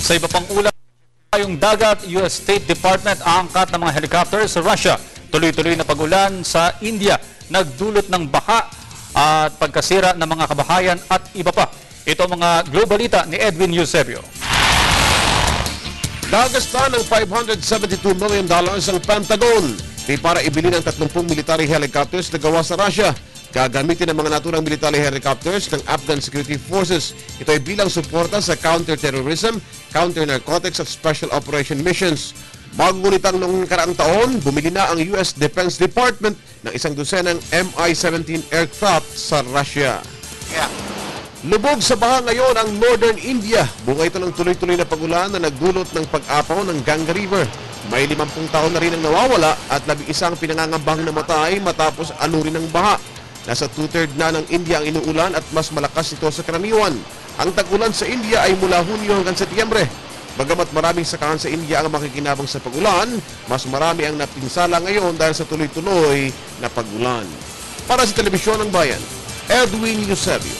Sa iba pang ulat, yung dagat, US State Department aangkat ng mga helicopter sa Russia. Tuloy-tuloy na pag-ulan sa India, nagdulot ng baha at pagkasira ng mga kabahayan at iba pa. Ito ang mga globalita ni Edwin Eusebio. Gagasta ng $572 million ang Pentagon para ibili ng 30 military helicopters na gawa sa Russia. Gagamitin ng mga naturang military helicopters ng Afghan Security Forces. Ito ay bilang suporta sa counter-terrorism, counter-narcotics at special operation missions. Bago ngunitang noong karaang taon, bumili na ang US Defense Department ng 1 dosenang Mi-17 aircraft sa Russia. Lubog sa baha ngayon ang Northern India. Bunga ito ng tuloy-tuloy na pag-ulan na nagdulot ng pag-apaw ng Ganga River. May 50 taon na rin ang nawawala at 11 pinangangambahang namatay matapos anurin ng baha. Nasa 2/3 na ng India ang inuulan at mas malakas ito sa karaniwan. Ang tag-ulan sa India ay mula Hunyo hanggang Setyembre. Bagamat maraming sakahan sa India ang makikinabang sa pag-ulan, mas marami ang napinsala ngayon dahil sa tuloy-tuloy na pag-ulan. Para sa Telebisyon ng Bayan, Edwin Eusebio.